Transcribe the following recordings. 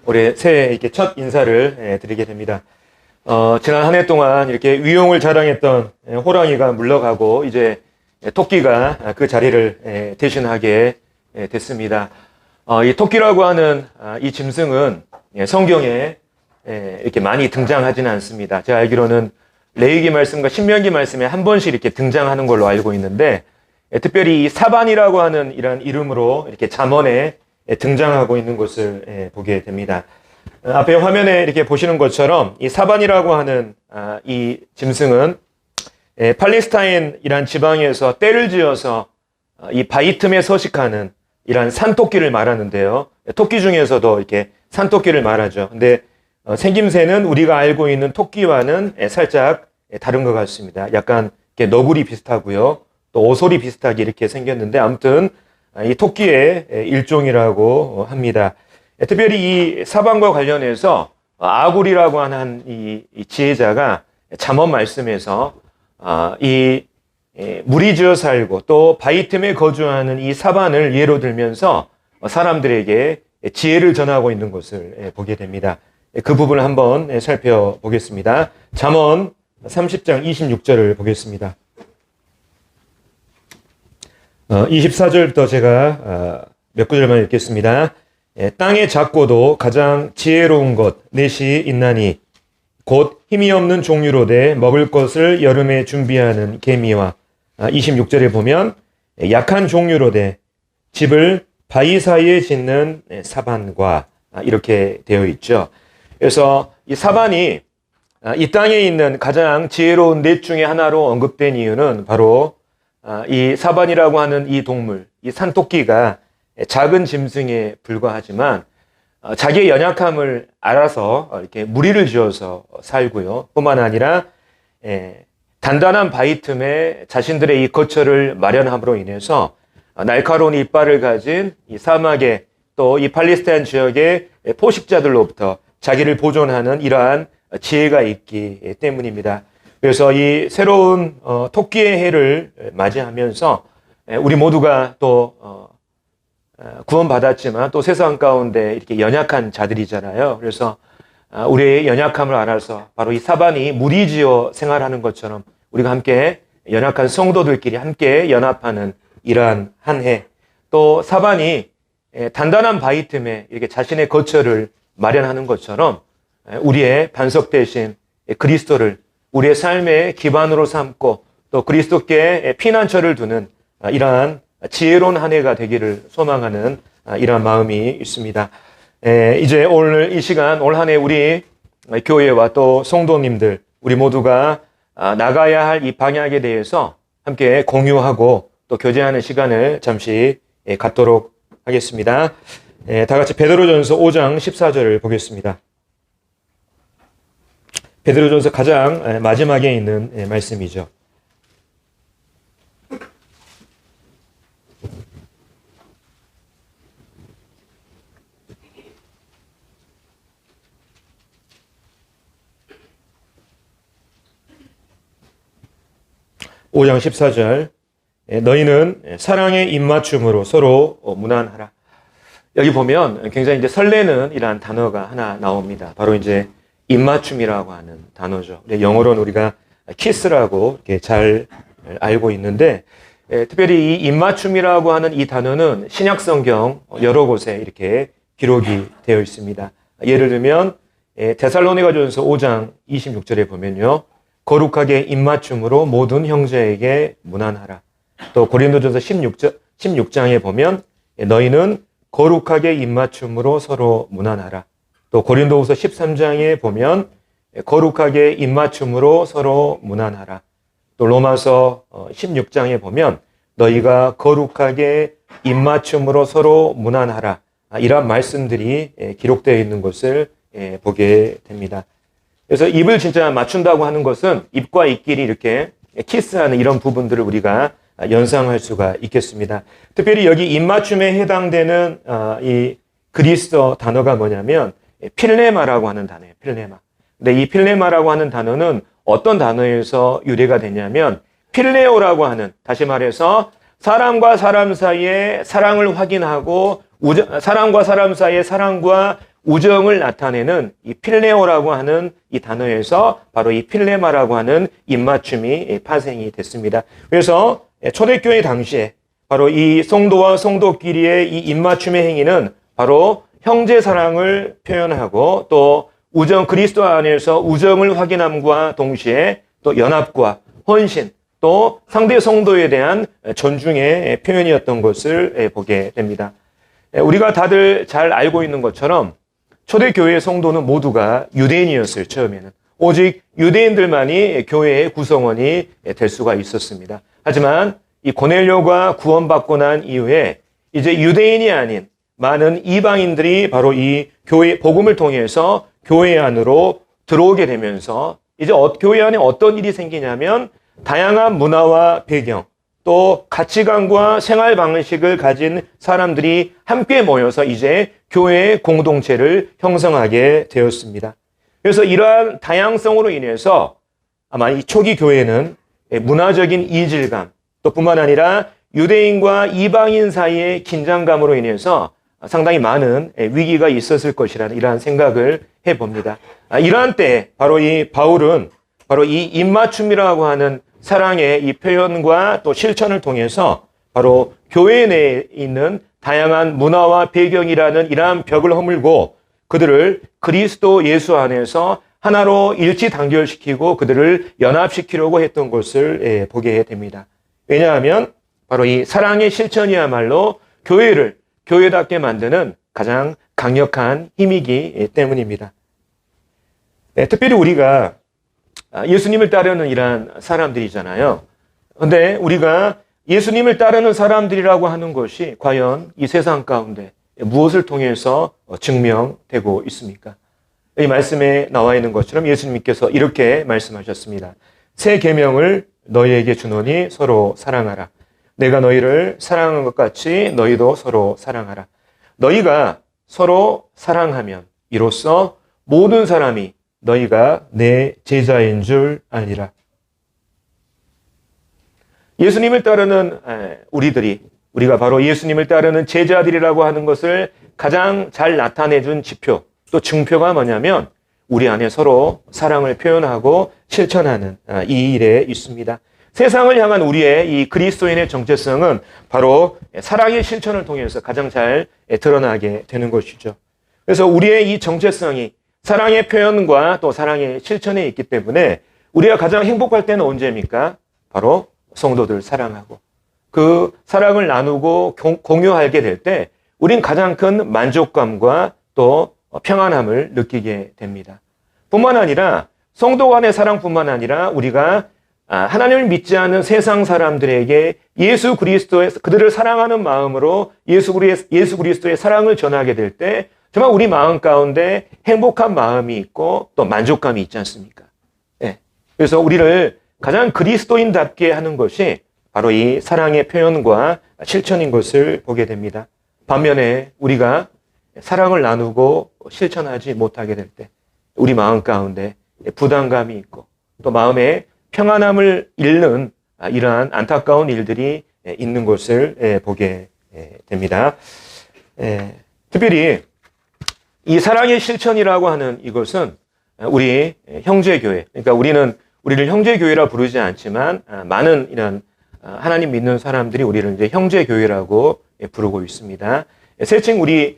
올해 새해 이렇게 첫 인사를 드리게 됩니다. 지난 한 해 동안 이렇게 위용을 자랑했던 호랑이가 물러가고 이제 토끼가 그 자리를 대신하게 됐습니다. 이 토끼라고 하는 이 짐승은 성경에 이렇게 많이 등장하지는 않습니다. 제가 알기로는 레위기 말씀과 신명기 말씀에 한 번씩 이렇게 등장하는 걸로 알고 있는데, 특별히 이 사반이라고 하는 이런 이름으로 이렇게 잠언에 등장하고 있는 것을 보게 됩니다. 앞에 화면에 이렇게 보시는 것처럼 이 사반이라고 하는 이 짐승은 팔레스타인이란 지방에서 떼를 지어서 이 바위 틈에 서식하는 이런 산토끼를 말하는데요. 토끼 중에서도 이렇게 산토끼를 말하죠. 근데 생김새는 우리가 알고 있는 토끼와는 살짝 다른 것 같습니다. 약간 이렇게 너구리 비슷하고요. 또 오소리 비슷하게 이렇게 생겼는데, 아무튼 이 토끼의 일종이라고 합니다. 특별히 이 사반과 관련해서 아굴이라고 하는 이 지혜자가 잠언 말씀에서 이 무리 지어 살고 또 바위 틈에 거주하는 이 사반을 예로 들면서 사람들에게 지혜를 전하고 있는 것을 보게 됩니다. 그 부분을 한번 살펴보겠습니다. 잠언 30장 26절을 보겠습니다. 24절부터 제가 몇 구절만 읽겠습니다. 땅의 작고도 가장 지혜로운 것 넷이 있나니 곧 힘이 없는 종류로되 먹을 것을 여름에 준비하는 개미와, 26절에 보면 약한 종류로되 집을 바위 사이에 짓는 사반과, 이렇게 되어 있죠. 그래서 이 사반이 이 땅에 있는 가장 지혜로운 넷 중에 하나로 언급된 이유는 바로 이 사반이라고 하는 이 동물, 이 산토끼가 작은 짐승에 불과하지만 자기의 연약함을 알아서 이렇게 무리를 지어서 살고요. 뿐만 아니라 단단한 바위 틈에 자신들의 이 거처를 마련함으로 인해서 날카로운 이빨을 가진 이 사막의 또 이 팔레스타인 지역의 포식자들로부터 자기를 보존하는 이러한 지혜가 있기 때문입니다. 그래서 이 새로운 토끼의 해를 맞이하면서 우리 모두가 또 구원받았지만 또 세상 가운데 이렇게 연약한 자들이잖아요. 그래서 우리의 연약함을 알아서 바로 이 사반이 무리지어 생활하는 것처럼 우리가 함께 연약한 성도들끼리 함께 연합하는 이러한 한 해, 또 사반이 단단한 바위 틈에 이렇게 자신의 거처를 마련하는 것처럼 우리의 반석 대신 그리스도를 우리의 삶의 기반으로 삼고 또 그리스도께 피난처를 두는 이러한 지혜로운 한 해가 되기를 소망하는 이러한 마음이 있습니다. 이제 오늘 이 시간, 올 한 해 우리 교회와 또 성도님들, 우리 모두가 나가야 할 이 방향에 대해서 함께 공유하고 또 교제하는 시간을 잠시 갖도록 하겠습니다. 다 같이 베드로전서 5장 14절을 보겠습니다. 베드로전서 가장 마지막에 있는 말씀이죠. (5장 14절) 너희는 사랑의 입맞춤으로 서로 문안하라. 여기 보면 굉장히 이제 설레는 이러한 단어가 하나 나옵니다. 바로 이제 입맞춤이라고 하는 단어죠. 영어로는 우리가 키스라고 이렇게 잘 알고 있는데, 특별히 이 입맞춤이라고 하는 이 단어는 신약성경 여러 곳에 이렇게 기록이 되어 있습니다. 예를 들면 데살로니가전서 5장 26절에 보면요, 거룩하게 입맞춤으로 모든 형제에게 문안하라. 또 고린도전서 16장에 보면 너희는 거룩하게 입맞춤으로 서로 문안하라. 또 고린도후서 13장에 보면 거룩하게 입맞춤으로 서로 문안하라. 또 로마서 16장에 보면 너희가 거룩하게 입맞춤으로 서로 문안하라. 이러한 말씀들이 기록되어 있는 것을 보게 됩니다. 그래서 입을 진짜 맞춘다고 하는 것은 입과 입끼리 이렇게 키스하는 이런 부분들을 우리가 연상할 수가 있겠습니다. 특별히 여기 입맞춤에 해당되는 이 그리스어 단어가 뭐냐면 필레마라고 하는 단어예요. 필레마. 근데 이 필레마라고 하는 단어는 어떤 단어에서 유래가 되냐면 필레오라고 하는, 다시 말해서 사람과 사람 사이의 사랑을 확인하고 사람과 사람 사이의 사랑과 우정을 나타내는 이 필레오라고 하는 이 단어에서 바로 이 필레마라고 하는 입맞춤이 파생이 됐습니다. 그래서 초대교회 당시에 바로 이 성도와 성도끼리의 이 입맞춤의 행위는 바로 형제 사랑을 표현하고 또 우정, 그리스도 안에서 우정을 확인함과 동시에 또 연합과 헌신, 또 상대 성도에 대한 존중의 표현이었던 것을 보게 됩니다. 우리가 다들 잘 알고 있는 것처럼 초대교회의 성도는 모두가 유대인이었어요, 처음에는. 오직 유대인들만이 교회의 구성원이 될 수가 있었습니다. 하지만 이 고넬료가 구원받고 난 이후에 이제 유대인이 아닌 많은 이방인들이 바로 이 교회, 복음을 통해서 교회 안으로 들어오게 되면서 이제 교회 안에 어떤 일이 생기냐면 다양한 문화와 배경, 또 가치관과 생활 방식을 가진 사람들이 함께 모여서 이제 교회의 공동체를 형성하게 되었습니다. 그래서 이러한 다양성으로 인해서 아마 이 초기 교회는 문화적인 이질감, 또 뿐만 아니라 유대인과 이방인 사이의 긴장감으로 인해서 상당히 많은 위기가 있었을 것이라는 이러한 생각을 해봅니다. 이러한 때 바로 이 바울은 바로 이 입맞춤이라고 하는 사랑의 이 표현과 또 실천을 통해서 바로 교회 내에 있는 다양한 문화와 배경이라는 이러한 벽을 허물고 그들을 그리스도 예수 안에서 하나로 일치 단결시키고 그들을 연합시키려고 했던 것을 보게 됩니다. 왜냐하면 바로 이 사랑의 실천이야말로 교회를 교회답게 만드는 가장 강력한 힘이기 때문입니다. 특별히 우리가 예수님을 따르는 이러한 사람들이잖아요. 그런데 우리가 예수님을 따르는 사람들이라고 하는 것이 과연 이 세상 가운데 무엇을 통해서 증명되고 있습니까? 이 말씀에 나와 있는 것처럼 예수님께서 이렇게 말씀하셨습니다. 새 계명을 너희에게 주노니 서로 사랑하라. 내가 너희를 사랑한 것 같이 너희도 서로 사랑하라. 너희가 서로 사랑하면 이로써 모든 사람이 너희가 내 제자인 줄 알리라. 예수님을 따르는 우리가 바로 예수님을 따르는 제자들이라고 하는 것을 가장 잘 나타내준 지표, 또 증표가 뭐냐면 우리 안에 서로 사랑을 표현하고 실천하는 이 일에 있습니다. 세상을 향한 우리의 이 그리스도인의 정체성은 바로 사랑의 실천을 통해서 가장 잘 드러나게 되는 것이죠. 그래서 우리의 이 정체성이 사랑의 표현과 또 사랑의 실천에 있기 때문에 우리가 가장 행복할 때는 언제입니까? 바로 성도들 사랑하고 그 사랑을 나누고 공유하게 될 때 우린 가장 큰 만족감과 또 평안함을 느끼게 됩니다. 뿐만 아니라 성도 간의 사랑뿐만 아니라 우리가 하나님을 믿지 않는 세상 사람들에게 예수 그리스도의 그들을 사랑하는 마음으로 예수 그리스도의 사랑을 전하게 될 때 정말 우리 마음 가운데 행복한 마음이 있고 또 만족감이 있지 않습니까? 네. 그래서 우리를 가장 그리스도인답게 하는 것이 바로 이 사랑의 표현과 실천인 것을 보게 됩니다. 반면에 우리가 사랑을 나누고 실천하지 못하게 될 때 우리 마음 가운데 부담감이 있고 또 마음에 평안함을 잃는 이러한 안타까운 일들이 있는 것을 보게 됩니다. 특별히 이 사랑의 실천이라고 하는 이것은 우리 형제교회, 그러니까 우리를 형제교회라 부르지 않지만 많은 이런 하나님 믿는 사람들이 우리를 이제 형제교회라고 부르고 있습니다. 세칭 우리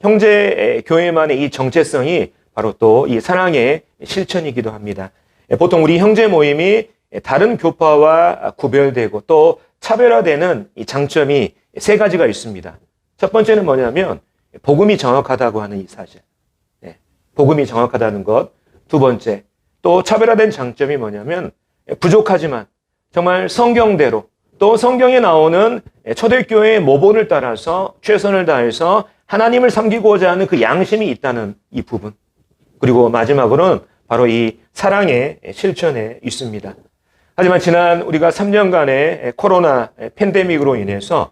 형제교회만의 이 정체성이 바로 또 이 사랑의 실천이기도 합니다. 보통 우리 형제 모임이 다른 교파와 구별되고 또 차별화되는 이 장점이 세 가지가 있습니다. 첫 번째는 뭐냐면 복음이 정확하다고 하는 이 사실. 복음이 정확하다는 것. 두 번째, 또 차별화된 장점이 뭐냐면 부족하지만 정말 성경대로 또 성경에 나오는 초대교회의 모본을 따라서 최선을 다해서 하나님을 섬기고자 하는 그 양심이 있다는 이 부분. 그리고 마지막으로는 바로 이 사랑의 실천에 있습니다. 하지만 지난 우리가 3년간의 코로나 팬데믹으로 인해서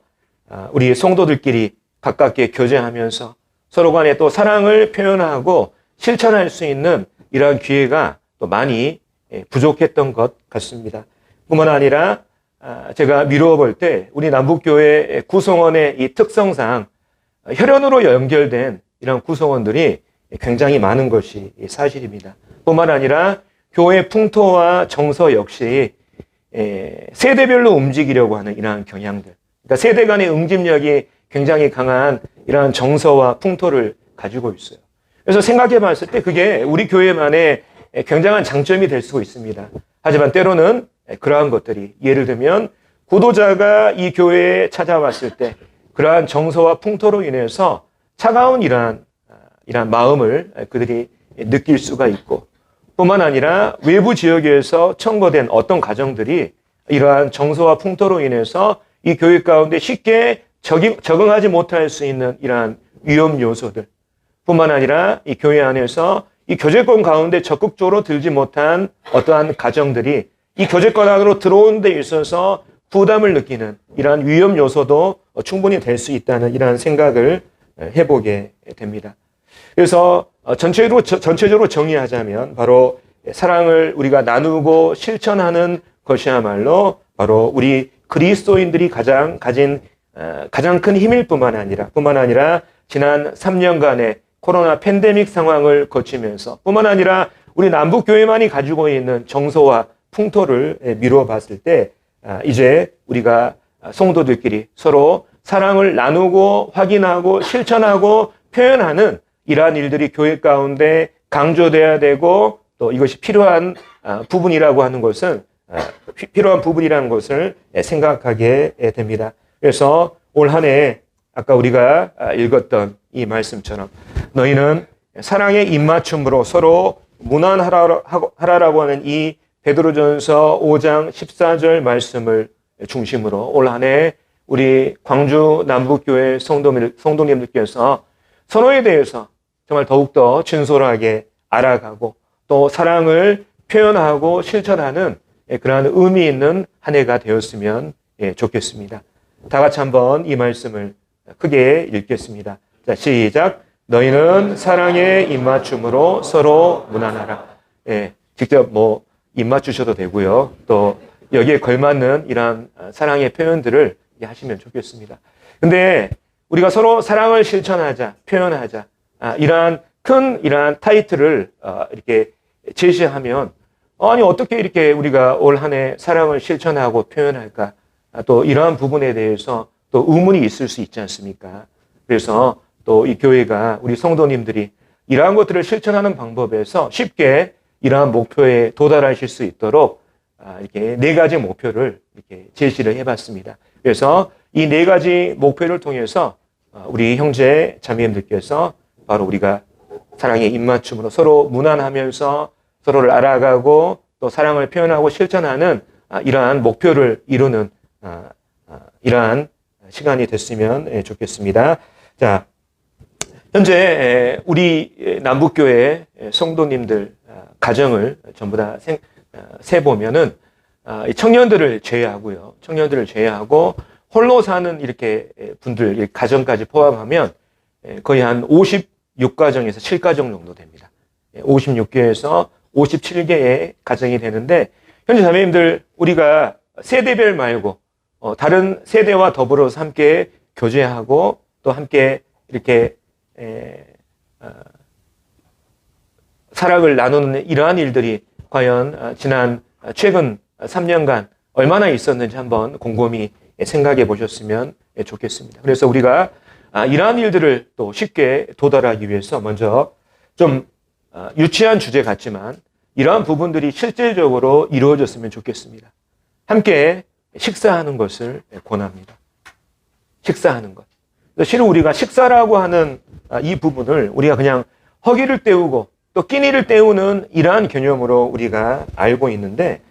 우리 성도들끼리 가깝게 교제하면서 서로 간에 또 사랑을 표현하고 실천할 수 있는 이러한 기회가 또 많이 부족했던 것 같습니다. 뿐만 아니라 제가 미루어 볼 때 우리 남북교회 구성원의 이 특성상 혈연으로 연결된 이런 구성원들이 굉장히 많은 것이 사실입니다. 뿐만 아니라 교회 풍토와 정서 역시 세대별로 움직이려고 하는 이러한 경향들, 그러니까 세대 간의 응집력이 굉장히 강한 이러한 정서와 풍토를 가지고 있어요. 그래서 생각해 봤을 때 그게 우리 교회만의 굉장한 장점이 될 수 있습니다. 하지만 때로는 그러한 것들이, 예를 들면 구도자가 이 교회에 찾아왔을 때 그러한 정서와 풍토로 인해서 차가운 이러한 마음을 그들이 느낄 수가 있고, 뿐만 아니라 외부 지역에서 청거된 어떤 가정들이 이러한 정서와 풍토로 인해서 이 교회 가운데 쉽게 적응하지 못할 수 있는 이러한 위험 요소들, 뿐만 아니라 이 교회 안에서 이 교제권 가운데 적극적으로 들지 못한 어떠한 가정들이 이 교제권 안으로 들어온 데 있어서 부담을 느끼는 이러한 위험 요소도 충분히 될 수 있다는 이러한 생각을 해보게 됩니다. 그래서 전체적으로 정리하자면 바로 사랑을 우리가 나누고 실천하는 것이야말로 바로 우리 그리스도인들이 가장 큰 힘일 뿐만 아니라 지난 3년간의 코로나 팬데믹 상황을 거치면서 뿐만 아니라 우리 남북교회만이 가지고 있는 정서와 풍토를 미루어 봤을 때 이제 우리가 성도들끼리 서로 사랑을 나누고 확인하고 실천하고 표현하는 이러한 일들이 교회 가운데 강조돼야 되고, 또 이것이 필요한 부분이라는 것을 생각하게 됩니다. 그래서 올 한 해 아까 우리가 읽었던 이 말씀처럼 너희는 사랑의 입맞춤으로 서로 무난하라고 하는 이 베드로전서 5장 14절 말씀을 중심으로 올 한 해 우리 광주 남북교회 성도님들께서 서로에 대해서 정말 더욱더 진솔하게 알아가고 또 사랑을 표현하고 실천하는 그러한 의미 있는 한 해가 되었으면 좋겠습니다. 다 같이 한번 이 말씀을 크게 읽겠습니다. 자, 시작. 너희는 사랑의 입맞춤으로 서로 무난하라. 직접 입맞추셔도 되고요. 또 여기에 걸맞는 이러한 사랑의 표현들을 하시면 좋겠습니다. 근데 우리가 서로 사랑을 실천하자, 표현하자, 이러한 타이틀을 이렇게 제시하면, 아니 어떻게 이렇게 우리가 올 한 해 사랑을 실천하고 표현할까? 또 이러한 부분에 대해서 또 의문이 있을 수 있지 않습니까? 그래서 또 이 교회가 우리 성도님들이 이러한 것들을 실천하는 방법에서 쉽게 이러한 목표에 도달하실 수 있도록 이렇게 4가지 목표를 이렇게 제시를 해봤습니다. 그래서 이 4가지 목표를 통해서 우리 형제 자매님들께서 바로 우리가 사랑의 입맞춤으로 서로 무난하면서 서로를 알아가고 또 사랑을 표현하고 실천하는 이러한 목표를 이루는 이러한 시간이 됐으면 좋겠습니다. 자, 현재 우리 남북교회 성도님들 가정을 전부 다 세보면은 청년들을 제외하고 홀로 사는 이렇게 분들 가정까지 포함하면 거의 한 56가정에서 7가정 정도 됩니다. 56개에서 57개의 가정이 되는데, 현재 자매님들 우리가 세대별 말고 다른 세대와 더불어서 함께 교제하고 또 함께 이렇게 사랑을 나누는 이러한 일들이 과연 최근 3년간 얼마나 있었는지 한번 곰곰이 생각해 보셨으면 좋겠습니다. 그래서 우리가 이러한 일들을 또 쉽게 도달하기 위해서 먼저 좀 유치한 주제 같지만 이러한 부분들이 실질적으로 이루어졌으면 좋겠습니다. 함께 식사하는 것을 권합니다. 식사하는 것. 실은 우리가 식사라고 하는 이 부분을 우리가 그냥 허기를 때우고 또 끼니를 때우는 이러한 개념으로 우리가 알고 있는데,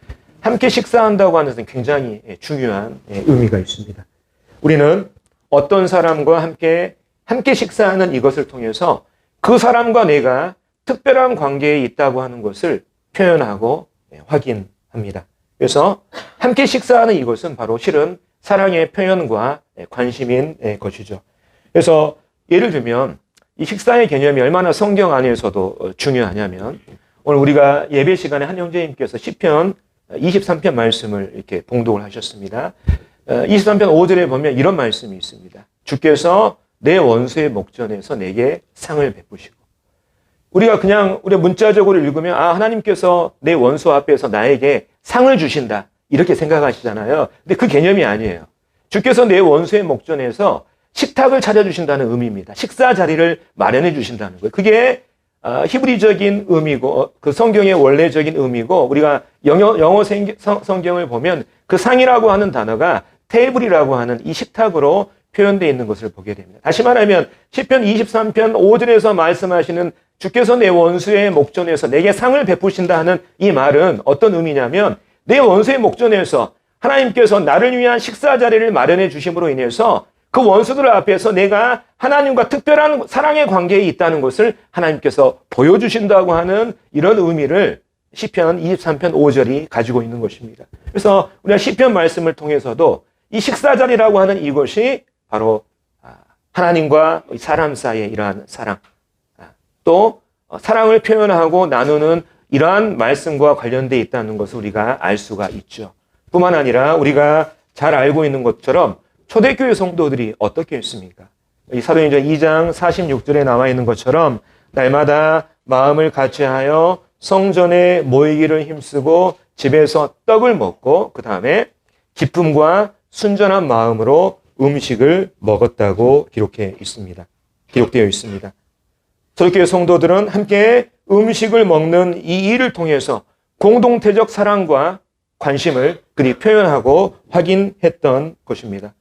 함께 식사한다고 하는 것은 굉장히 중요한 의미가 있습니다. 우리는 어떤 사람과 함께 식사하는 이것을 통해서 그 사람과 내가 특별한 관계에 있다고 하는 것을 표현하고 확인합니다. 그래서 함께 식사하는 이것은 바로 실은 사랑의 표현과 관심인 것이죠. 그래서 예를 들면 이 식사의 개념이 얼마나 성경 안에서도 중요하냐면, 오늘 우리가 예배 시간에 한 형제님께서 시편 23편 말씀을 이렇게 봉독을 하셨습니다. 23편 5절에 보면 이런 말씀이 있습니다. 주께서 내 원수의 목전에서 내게 상을 베푸시고. 우리가 그냥 우리 문자적으로 읽으면 하나님께서 내 원수 앞에서 나에게 상을 주신다 이렇게 생각하시잖아요. 근데 그 개념이 아니에요. 주께서 내 원수의 목전에서 식탁을 차려주신다는 의미입니다. 식사 자리를 마련해 주신다는 거예요. 그게 히브리적인 의미고 그 성경의 원래적인 의미고 우리가 영어 성경을 보면 그 상이라고 하는 단어가 테이블이라고 하는 이 식탁으로 표현되어 있는 것을 보게 됩니다. 다시 말하면 시편 23편 5절에서 말씀하시는 주께서 내 원수의 목전에서 내게 상을 베푸신다 하는 이 말은 어떤 의미냐면 내 원수의 목전에서 하나님께서 나를 위한 식사 자리를 마련해 주심으로 인해서 그 원수들 앞에서 내가 하나님과 특별한 사랑의 관계에 있다는 것을 하나님께서 보여주신다고 하는 이런 의미를 시편 23편 5절이 가지고 있는 것입니다. 그래서 우리가 시편 말씀을 통해서도 이 식사 자리라고 하는 이것이 바로 하나님과 사람 사이의 이러한 사랑, 또 사랑을 표현하고 나누는 이러한 말씀과 관련되어 있다는 것을 우리가 알 수가 있죠. 뿐만 아니라 우리가 잘 알고 있는 것처럼 초대교회 성도들이 어떻게 했습니까? 이 사도행전 2장 46절에 나와 있는 것처럼 날마다 마음을 같이하여 성전에 모이기를 힘쓰고 집에서 떡을 먹고 그 다음에 기쁨과 순전한 마음으로 음식을 먹었다고 기록되어 있습니다. 초대교회 성도들은 함께 음식을 먹는 이 일을 통해서 공동체적 사랑과 관심을 그리 표현하고 확인했던 것입니다.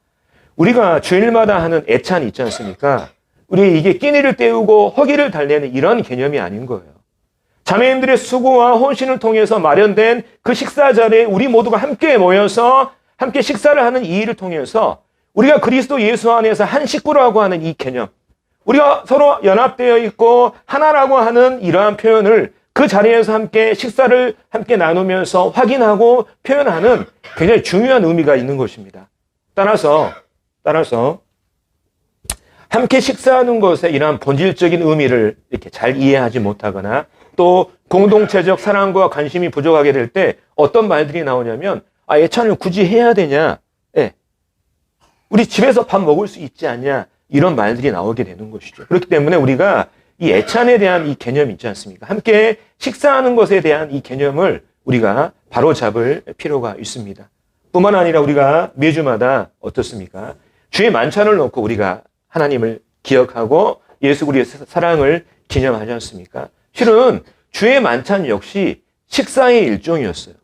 우리가 주일마다 하는 애찬 있지 않습니까? 우리 이게 끼니를 때우고 허기를 달래는 이런 개념이 아닌 거예요. 자매님들의 수고와 헌신을 통해서 마련된 그 식사 자리에 우리 모두가 함께 모여서 함께 식사를 하는 이 일을 통해서 우리가 그리스도 예수 안에서 한 식구라고 하는 이 개념, 우리가 서로 연합되어 있고 하나라고 하는 이러한 표현을 그 자리에서 함께 식사를 함께 나누면서 확인하고 표현하는 굉장히 중요한 의미가 있는 것입니다. 따라서 함께 식사하는 것에 이러한 본질적인 의미를 이렇게 잘 이해하지 못하거나 또 공동체적 사랑과 관심이 부족하게 될 때 어떤 말들이 나오냐면 애찬을 굳이 해야 되냐? 우리 집에서 밥 먹을 수 있지 않냐? 이런 말들이 나오게 되는 것이죠. 그렇기 때문에 우리가 이 애찬에 대한 이 개념이 있지 않습니까? 함께 식사하는 것에 대한 이 개념을 우리가 바로잡을 필요가 있습니다. 뿐만 아니라 우리가 매주마다 어떻습니까? 주의 만찬을 놓고 우리가 하나님을 기억하고 예수 그리스도의 사랑을 기념하지 않습니까? 실은 주의 만찬 역시 식사의 일종이었어요.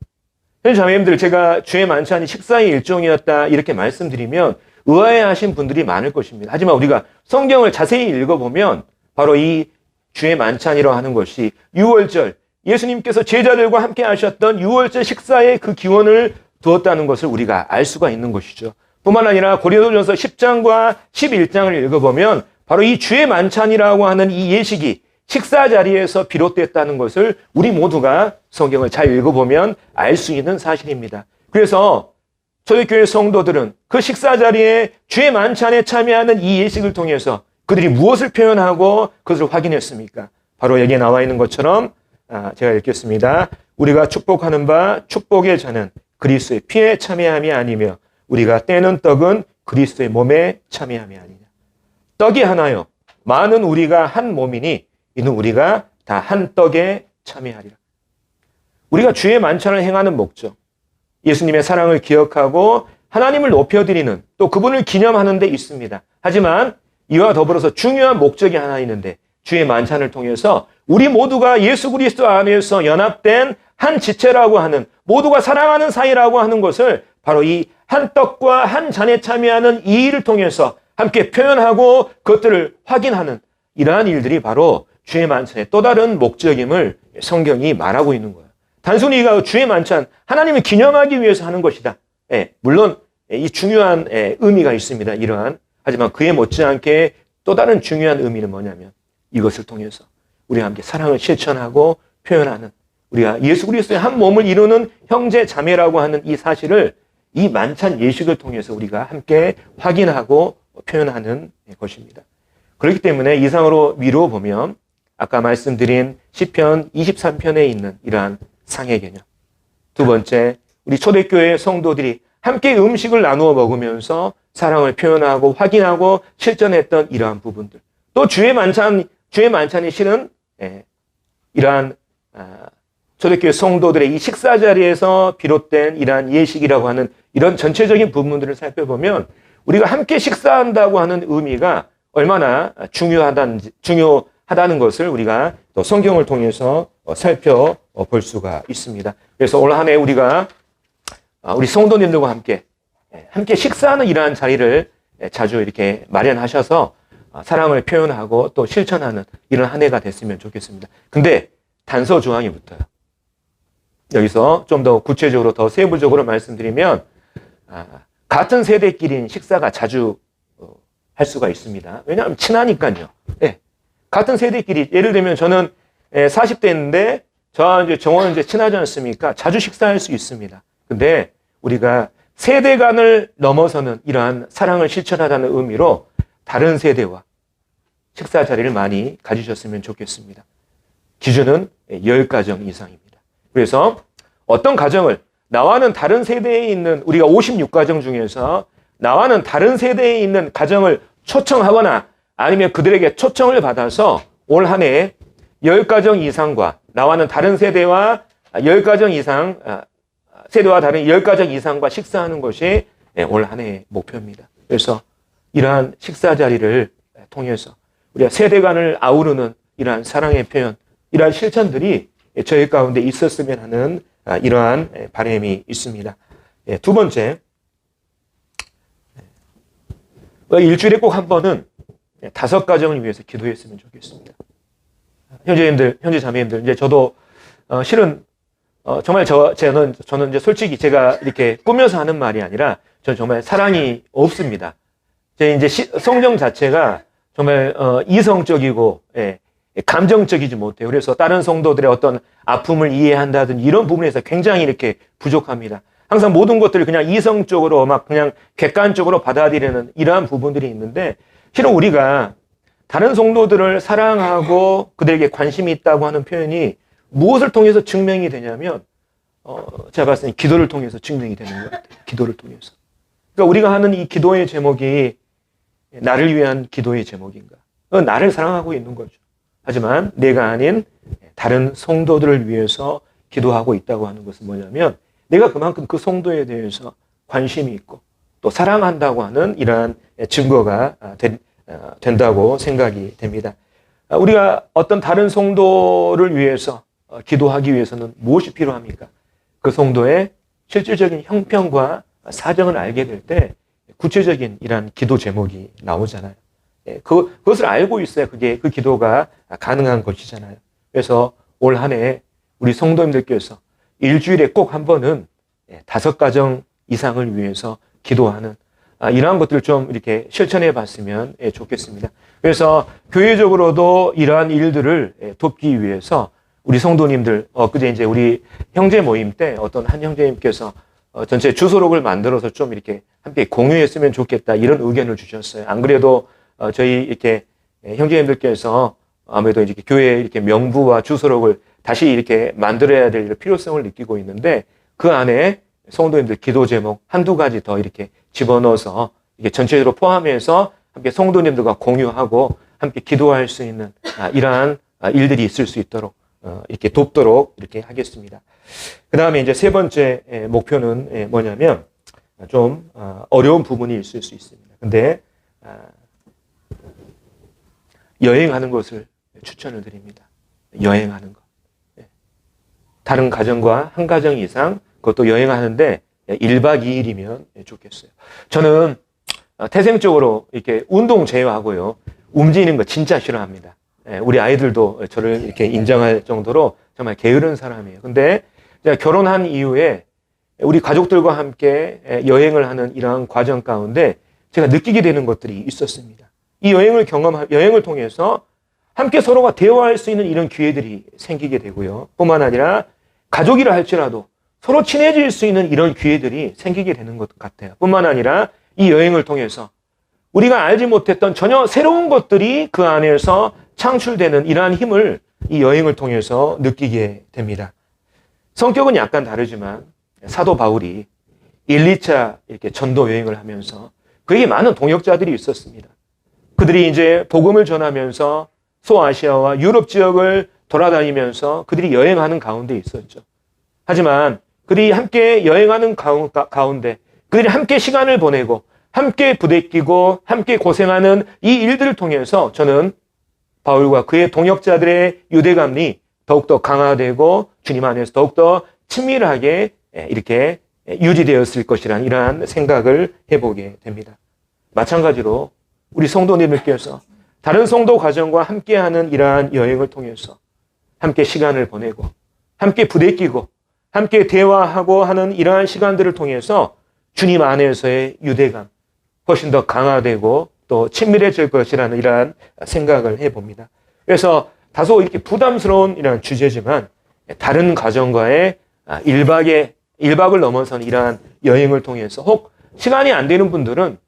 자매님들, 제가 주의 만찬이 식사의 일종이었다 이렇게 말씀드리면 의아해하신 분들이 많을 것입니다. 하지만 우리가 성경을 자세히 읽어보면 바로 이 주의 만찬이라고 하는 것이 유월절, 예수님께서 제자들과 함께 하셨던 유월절 식사의 그 기원을 두었다는 것을 우리가 알 수가 있는 것이죠. 뿐만 아니라 고린도전서 10장과 11장을 읽어보면 바로 이 주의 만찬이라고 하는 이 예식이 식사 자리에서 비롯됐다는 것을 우리 모두가 성경을 잘 읽어보면 알 수 있는 사실입니다. 그래서 초대교회 성도들은 그 식사 자리에 주의 만찬에 참여하는 이 예식을 통해서 그들이 무엇을 표현하고 그것을 확인했습니까? 바로 여기에 나와 있는 것처럼 제가 읽겠습니다. 우리가 축복하는 바 축복의 잔은 그리스도의 피에 참여함이 아니며 우리가 떼는 떡은 그리스도의 몸에 참여함이 아니냐. 떡이 하나요. 많은 우리가 한 몸이니 이는 우리가 다 한 떡에 참여하리라. 우리가 주의 만찬을 행하는 목적, 예수님의 사랑을 기억하고 하나님을 높여드리는 또 그분을 기념하는 데 있습니다. 하지만 이와 더불어서 중요한 목적이 하나 있는데 주의 만찬을 통해서 우리 모두가 예수 그리스도 안에서 연합된 한 지체라고 하는 모두가 사랑하는 사이라고 하는 것을 바로 이 한 떡과 한 잔에 참여하는 이 일을 통해서 함께 표현하고 그것들을 확인하는 이러한 일들이 바로 주의 만찬의 또 다른 목적임을 성경이 말하고 있는 거예요. 단순히 이가 주의 만찬, 하나님을 기념하기 위해서 하는 것이다. 물론 이 중요한 의미가 있습니다. 이러한. 하지만 그에 못지않게 또 다른 중요한 의미는 뭐냐면 이것을 통해서 우리가 함께 사랑을 실천하고 표현하는 우리가 예수 그리스도의 한 몸을 이루는 형제 자매라고 하는 이 사실을 이 만찬 예식을 통해서 우리가 함께 확인하고 표현하는 것입니다. 그렇기 때문에 이상으로 미루어 보면 아까 말씀드린 시편 23편에 있는 이러한 상의 개념. 두 번째, 우리 초대교회 성도들이 함께 음식을 나누어 먹으면서 사랑을 표현하고 확인하고 실천했던 이러한 부분들. 또 주의 만찬이 실은 이러한 초대교회 성도들의 이 식사 자리에서 비롯된 이러한 예식이라고 하는 이런 전체적인 부분들을 살펴보면 우리가 함께 식사한다고 하는 의미가 얼마나 중요하다는 것을 우리가 또 성경을 통해서 살펴볼 수가 있습니다. 그래서 올 한 해 우리가 우리 성도님들과 함께 식사하는 이러한 자리를 자주 이렇게 마련하셔서 사랑을 표현하고 또 실천하는 이런 한 해가 됐으면 좋겠습니다. 근데 단서 조항이 붙어요. 여기서 좀 더 구체적으로 더 세부적으로 말씀드리면 같은 세대끼리는 식사가 자주 할 수가 있습니다. 왜냐하면 친하니까요. 네. 같은 세대끼리 예를 들면 저는 40대인데 저와 이제 정원은 이제 친하지 않습니까? 자주 식사할 수 있습니다. 근데 우리가 세대 간을 넘어서는 이러한 사랑을 실천하다는 의미로 다른 세대와 식사 자리를 많이 가지셨으면 좋겠습니다. 기준은 10가정 이상입니다. 그래서 어떤 가정을 나와는 다른 세대에 있는 우리가 56가정 중에서 나와는 다른 세대에 있는 가정을 초청하거나 아니면 그들에게 초청을 받아서 올 한 해 10가정 이상과 나와는 다른 세대와 10가정 이상 세대와 다른 10가정 이상과 식사하는 것이 올 한 해의 목표입니다. 그래서 이러한 식사 자리를 통해서 우리가 세대 간을 아우르는 이러한 사랑의 표현, 이러한 실천들이 저희 가운데 있었으면 하는 이러한 바람이 있습니다. 두 번째, 일주일에 꼭 한 번은 5가정을 위해서 기도했으면 좋겠습니다. 형제님들, 형제 자매님들, 이제 저도 실은 정말 저는 이제 솔직히 제가 이렇게 꾸며서 하는 말이 아니라 저는 정말 사랑이 없습니다. 제 이제 성경 자체가 정말 이성적이고 감정적이지 못해요. 그래서 다른 성도들의 어떤 아픔을 이해한다든지 이런 부분에서 굉장히 이렇게 부족합니다. 항상 모든 것들을 그냥 이성적으로 막 그냥 객관적으로 받아들이는 이러한 부분들이 있는데 실은 우리가 다른 성도들을 사랑하고 그들에게 관심이 있다고 하는 표현이 무엇을 통해서 증명이 되냐면 제가 봤을 때 기도를 통해서 증명이 되는 것 같아요. 기도를 통해서. 그러니까 우리가 하는 이 기도의 제목이 나를 위한 기도의 제목인가? 나를 사랑하고 있는 거죠. 하지만 내가 아닌 다른 성도들을 위해서 기도하고 있다고 하는 것은 뭐냐면 내가 그만큼 그 성도에 대해서 관심이 있고 또 사랑한다고 하는 이러한 증거가 된다고 생각이 됩니다. 우리가 어떤 다른 성도를 위해서 기도하기 위해서는 무엇이 필요합니까? 그 성도의 실질적인 형편과 사정을 알게 될 때 구체적인 이러한 기도 제목이 나오잖아요. 그것을 알고 있어야 그게 그 기도가 가능한 것이잖아요. 그래서 올 한 해 우리 성도님들께서 일주일에 꼭 한 번은 5가정 이상을 위해서 기도하는 이러한 것들을 좀 이렇게 실천해 봤으면 좋겠습니다. 그래서 교회적으로도 이러한 일들을 돕기 위해서 우리 성도님들, 그제 이제 우리 형제 모임 때 어떤 한 형제님께서 전체 주소록을 만들어서 좀 이렇게 함께 공유했으면 좋겠다 이런 의견을 주셨어요. 안 그래도 저희 이렇게 형제님들께서 아무래도 이렇게 교회 이렇게 명부와 주소록을 다시 이렇게 만들어야 될 필요성을 느끼고 있는데 그 안에 성도님들 기도 제목 한두 가지 더 이렇게 집어넣어서 이게 전체적으로 포함해서 함께 성도님들과 공유하고 함께 기도할 수 있는 이러한 일들이 있을 수 있도록 이렇게 돕도록 이렇게 하겠습니다. 그 다음에 이제 세 번째 목표는 뭐냐면 좀 어려운 부분이 있을 수 있습니다. 근데 여행하는 것을 추천을 드립니다. 여행하는 것. 다른 가정과 한 가정 이상 그것도 여행하는데 1박 2일이면 좋겠어요. 저는 태생적으로 이렇게 운동 제외하고요. 움직이는 거 진짜 싫어합니다. 우리 아이들도 저를 이렇게 인정할 정도로 정말 게으른 사람이에요. 근데 제가 결혼한 이후에 우리 가족들과 함께 여행을 하는 이러한 과정 가운데 제가 느끼게 되는 것들이 있었습니다. 이 여행을 통해서 함께 서로가 대화할 수 있는 이런 기회들이 생기게 되고요. 뿐만 아니라 가족이라 할지라도 서로 친해질 수 있는 이런 기회들이 생기게 되는 것 같아요. 뿐만 아니라 이 여행을 통해서 우리가 알지 못했던 전혀 새로운 것들이 그 안에서 창출되는 이러한 힘을 이 여행을 통해서 느끼게 됩니다. 성격은 약간 다르지만 사도 바울이 1, 2차 이렇게 전도 여행을 하면서 그에게 많은 동역자들이 있었습니다. 그들이 이제 복음을 전하면서 소아시아와 유럽 지역을 돌아다니면서 그들이 여행하는 가운데 있었죠. 하지만 그들이 함께 여행하는 가운데 그들이 함께 시간을 보내고 함께 부대끼고 함께 고생하는 이 일들을 통해서 저는 바울과 그의 동역자들의 유대감이 더욱더 강화되고 주님 안에서 더욱더 친밀하게 이렇게 유지되었을 것이라는 이러한 생각을 해보게 됩니다. 마찬가지로 우리 성도님들께서 다른 성도 가정과 함께하는 이러한 여행을 통해서 함께 시간을 보내고 함께 부대끼고 함께 대화하고 하는 이러한 시간들을 통해서 주님 안에서의 유대감 훨씬 더 강화되고 또 친밀해질 것이라는 이러한 생각을 해봅니다. 그래서 다소 이렇게 부담스러운 이러한 주제지만 다른 가정과의 1박을 넘어선 이러한 여행을 통해서 혹 시간이 안 되는 분들은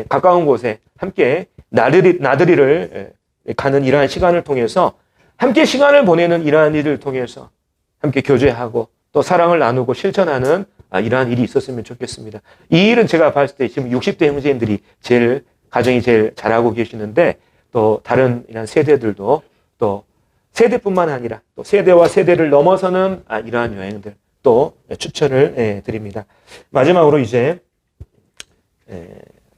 가까운 곳에 함께 나들이를 가는 이러한 시간을 통해서 함께 시간을 보내는 이러한 일을 통해서 함께 교제하고 또 사랑을 나누고 실천하는 이러한 일이 있었으면 좋겠습니다. 이 일은 제가 봤을 때 지금 60대 형제님들이 가정이 제일 잘하고 계시는데 또 다른 이런 세대들도 또 세대뿐만 아니라 또 세대와 세대를 넘어서는 이러한 여행들 또 추천을 드립니다. 마지막으로 이제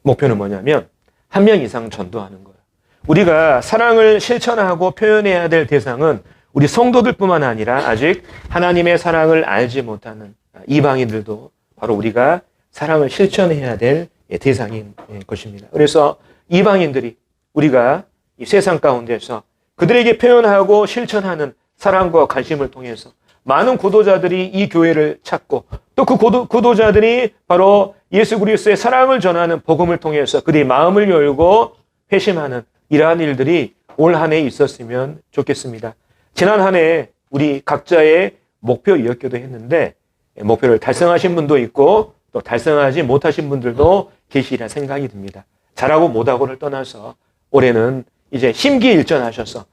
목표는 뭐냐면 1명 이상 전도하는 거예요. 우리가 사랑을 실천하고 표현해야 될 대상은 우리 성도들뿐만 아니라 아직 하나님의 사랑을 알지 못하는 이방인들도 바로 우리가 사랑을 실천해야 될 대상인 것입니다. 그래서 이방인들이 우리가 이 세상 가운데서 그들에게 표현하고 실천하는 사랑과 관심을 통해서 많은 구도자들이 이 교회를 찾고 또 그 구도자들이 바로 예수 그리스도의 사랑을 전하는 복음을 통해서 그들이 마음을 열고 회심하는 이러한 일들이 올 한 해 있었으면 좋겠습니다. 지난 한 해 우리 각자의 목표이었기도 했는데 목표를 달성하신 분도 있고 또 달성하지 못하신 분들도 계시리라 생각이 듭니다. 잘하고 못하고를 떠나서 올해는 이제 심기일전하셔서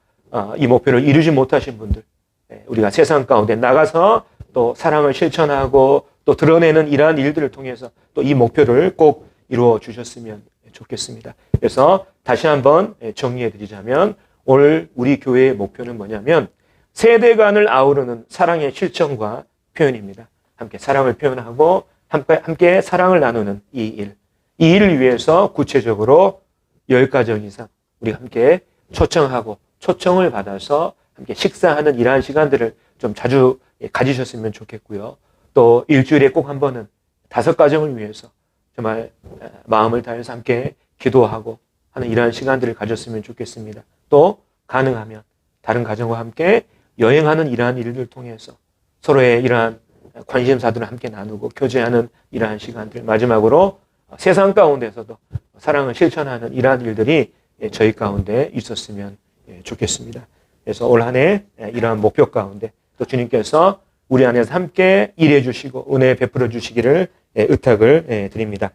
이 목표를 이루지 못하신 분들 우리가 세상 가운데 나가서 또 사랑을 실천하고 또 드러내는 이러한 일들을 통해서 또 이 목표를 꼭 이루어 주셨으면 좋겠습니다. 그래서 다시 한번 정리해 드리자면 오늘 우리 교회의 목표는 뭐냐면 세대 간을 아우르는 사랑의 실천과 표현입니다. 함께 사랑을 표현하고 함께 사랑을 나누는 이 일을 위해서 구체적으로 10가정 이상 우리가 함께 초청하고 초청을 받아서 함께 식사하는 이러한 시간들을 좀 자주 가지셨으면 좋겠고요. 또 일주일에 꼭 한 번은 5가정을 위해서 정말 마음을 다해서 함께 기도하고 하는 이러한 시간들을 가졌으면 좋겠습니다. 또 가능하면 다른 가정과 함께 여행하는 이러한 일들을 통해서 서로의 이러한 관심사들을 함께 나누고 교제하는 이러한 시간들, 마지막으로 세상 가운데서도 사랑을 실천하는 이러한 일들이 저희 가운데 있었으면 좋겠습니다. 그래서 올 한 해 이러한 목표 가운데 또 주님께서 우리 안에서 함께 일해 주시고 은혜 베풀어 주시기를 의탁을 드립니다.